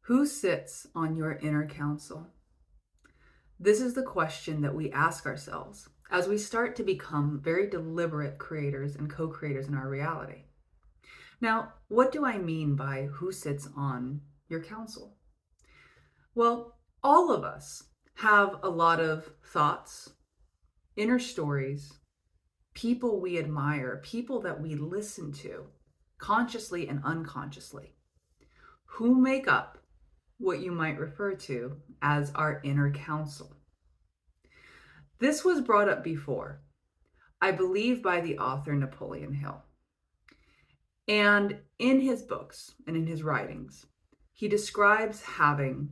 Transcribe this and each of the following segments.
Who sits on your inner council? This is the question that we ask ourselves as we start to become very deliberate creators and co-creators in our reality. Now, what do I mean by who sits on your council? Well, all of us have a lot of thoughts, inner stories, people we admire, people that we listen to, consciously and unconsciously, who make up what you might refer to as our inner council. This was brought up before, I believe, by the author Napoleon Hill. And in his books and in his writings, he describes having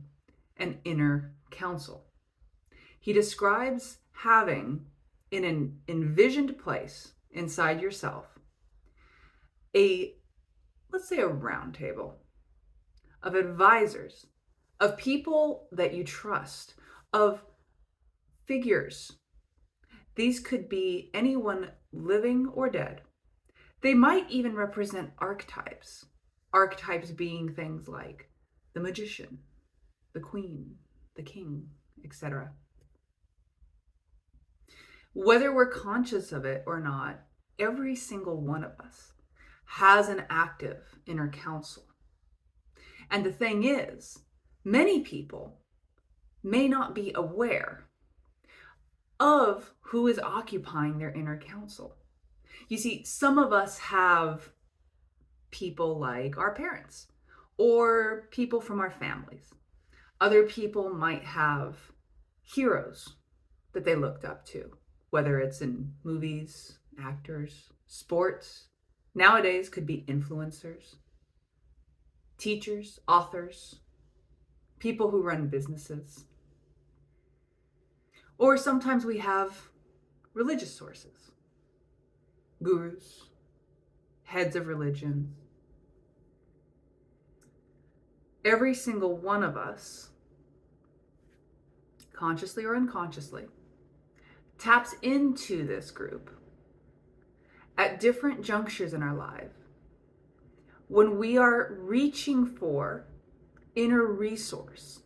an inner council. He describes having, in an envisioned place inside yourself, let's say a round table of advisors, of people that you trust, of figures. These could be anyone living or dead. They might even represent archetypes. Archetypes being things like the magician, the queen, the king, etc. Whether we're conscious of it or not, every single one of us has an active inner council. And the thing is, many people may not be aware of who is occupying their inner council. You see, some of us have people like our parents or people from our families. Other people might have heroes that they looked up to, whether it's in movies, actors, sports. Nowadays could be influencers, teachers, authors, people who run businesses. Or sometimes we have religious sources, gurus, heads of religions. Every single one of us, consciously or unconsciously, taps into this group at different junctures in our life when we are reaching for inner resource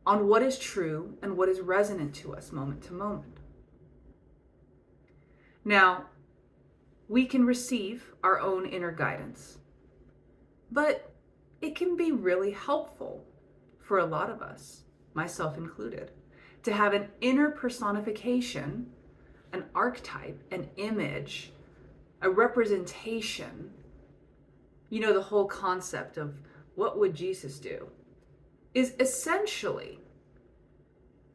on what is true and what is resonant to us moment to moment. Now, we can receive our own inner guidance, but it can be really helpful for a lot of us, myself included, to have an inner personification, an archetype, an image, a representation. You know, the whole concept of what would Jesus do is essentially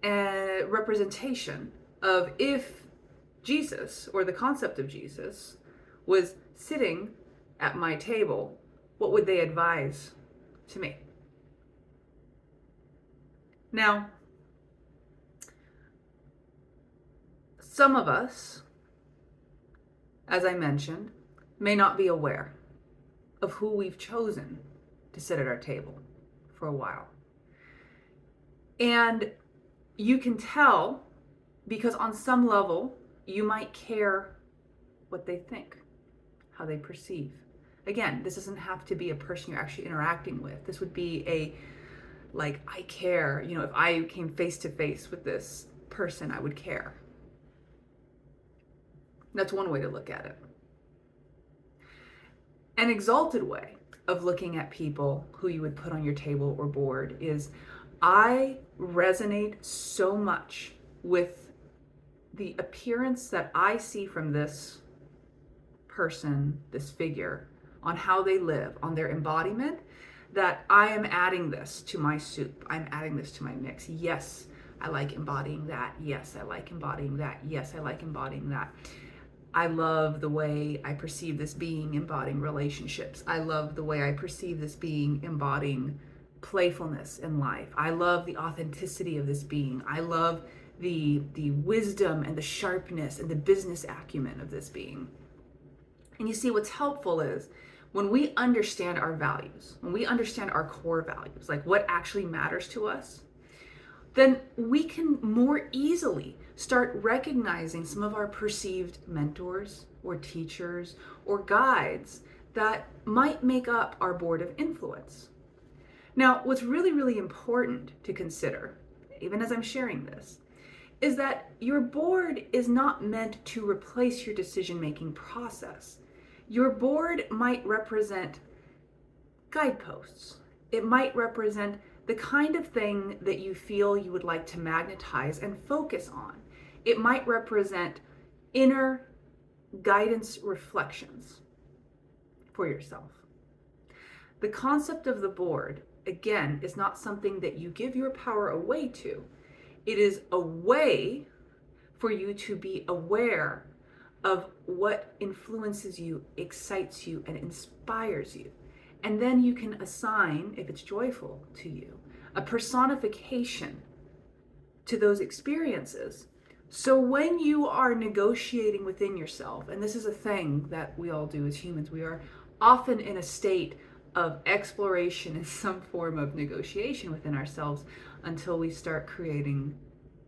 a representation of if Jesus, or the concept of Jesus, was sitting at my table, what would they advise to me? Now, some of us, as I mentioned, may not be aware of who we've chosen to sit at our table for a while. And you can tell because on some level, you might care what they think, how they perceive. Again, this doesn't have to be a person you're actually interacting with. This would be I care. You know, if I came face to face with this person, I would care. That's one way to look at it. An exalted way of looking at people who you would put on your table or board is, I resonate so much with the appearance that I see from this person, this figure, on how they live, on their embodiment, that I am adding this to my soup. I'm adding this to my mix. Yes, I like embodying that. Yes, I like embodying that. Yes, I like embodying that. I love the way I perceive this being embodying relationships. I love the way I perceive this being embodying playfulness in life. I love the authenticity of this being. I love the wisdom and the sharpness and the business acumen of this being. And you see, what's helpful is when we understand our values, when we understand our core values, like what actually matters to us, then we can more easily start recognizing some of our perceived mentors or teachers or guides that might make up our board of influence. Now, what's really, really important to consider, even as I'm sharing this, is that your board is not meant to replace your decision-making process. Your board might represent guideposts. It might represent the kind of thing that you feel you would like to magnetize and focus on. It might represent inner guidance reflections for yourself. The concept of the board, again, is not something that you give your power away to. It is a way for you to be aware of what influences you, excites you, and inspires you. And then you can assign, if it's joyful to you, a personification to those experiences. So when you are negotiating within yourself, and this is a thing that we all do as humans, we are often in a state of exploration and some form of negotiation within ourselves until we start creating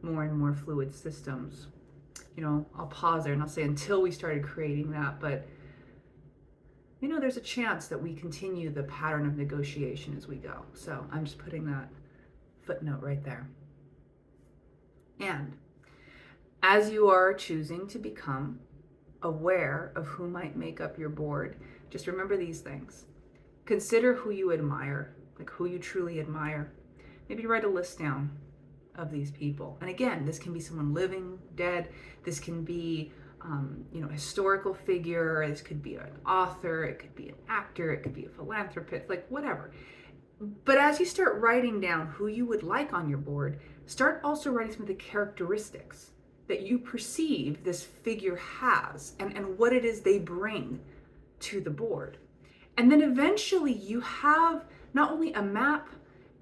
more and more fluid systems. I'll pause there and I'll say until we started creating that, but there's a chance that we continue the pattern of negotiation as we go. So I'm just putting that footnote right there. And as you are choosing to become aware of who might make up your board, just remember these things. Consider who you admire, like who you truly admire. Maybe write a list down of these people. And again, this can be someone living, dead. This can be, a historical figure. This could be an author. It could be an actor. It could be a philanthropist, like whatever. But as you start writing down who you would like on your board, start also writing some of the characteristics that you perceive this figure has and what it is they bring to the board. And then eventually you have not only a map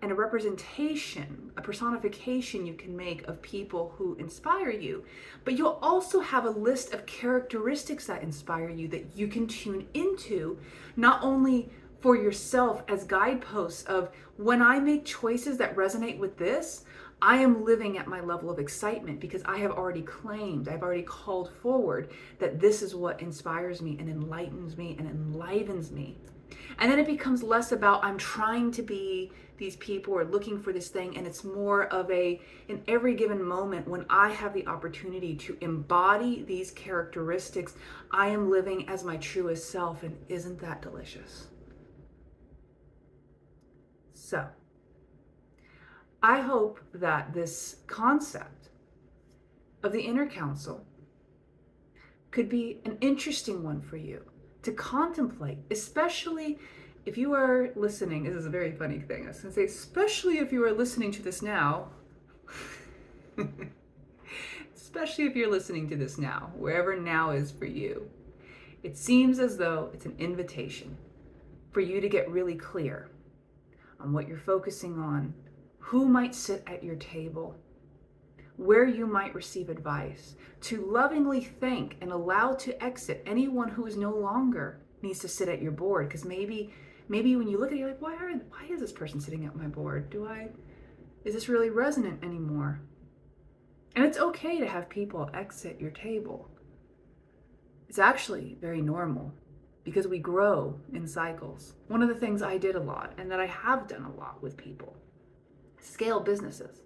and a representation, a personification you can make of people who inspire you, but you'll also have a list of characteristics that inspire you that you can tune into, not only for yourself as guideposts of when I make choices that resonate with this, I am living at my level of excitement because I have already claimed, I've already called forward that this is what inspires me and enlightens me and enlivens me. And then it becomes less about I'm trying to be these people or looking for this thing, and it's more of in every given moment when I have the opportunity to embody these characteristics, I am living as my truest self, and isn't that delicious? So, I hope that this concept of the inner council could be an interesting one for you to contemplate, especially if you are listening. This is a very funny thing. I was going to say, especially if you are listening to this now, especially if you're listening to this now, wherever now is for you. It seems as though it's an invitation for you to get really clear on what you're focusing on, who might sit at your table, where you might receive advice, to lovingly thank and allow to exit anyone who is no longer needs to sit at your board. Because maybe when you look at it, you're like, why is this person sitting at my board? Is this really resonant anymore? And it's okay to have people exit your table. It's actually very normal because we grow in cycles. One of the things I did a lot, and that I have done a lot with people, scale businesses.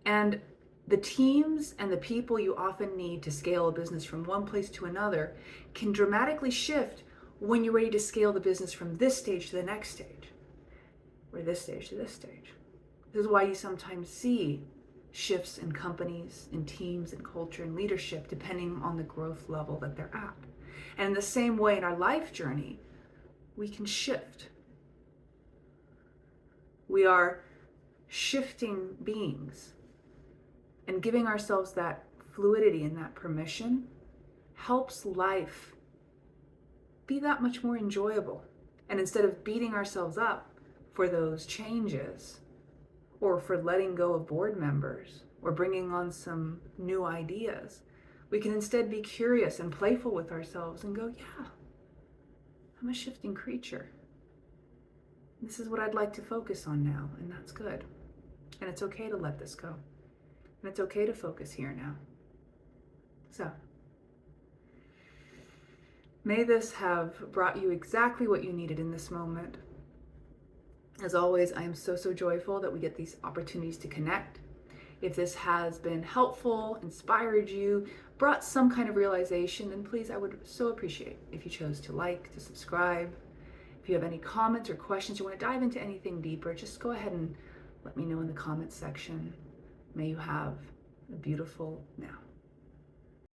And the teams and the people you often need to scale a business from one place to another can dramatically shift when you're ready to scale the business from this stage to the next stage, or this stage to this stage. This is why you sometimes see shifts in companies, in teams, in culture, and leadership, depending on the growth level that they're at. And in the same way in our life journey, we can shift. We are shifting beings, and giving ourselves that fluidity and that permission helps life be that much more enjoyable. And instead of beating ourselves up for those changes, or for letting go of board members, or bringing on some new ideas, we can instead be curious and playful with ourselves and go, yeah, I'm a shifting creature. This is what I'd like to focus on now, and that's good. And it's okay to let this go. And it's okay to focus here now. So, may this have brought you exactly what you needed in this moment. As always, I am so joyful that we get these opportunities to connect. If this has been helpful, inspired you, brought some kind of realization, then please, I would so appreciate if you chose to like, to subscribe. If you have any comments or questions, you want to dive into anything deeper, just go ahead and let me know in the comments section. May you have a beautiful now.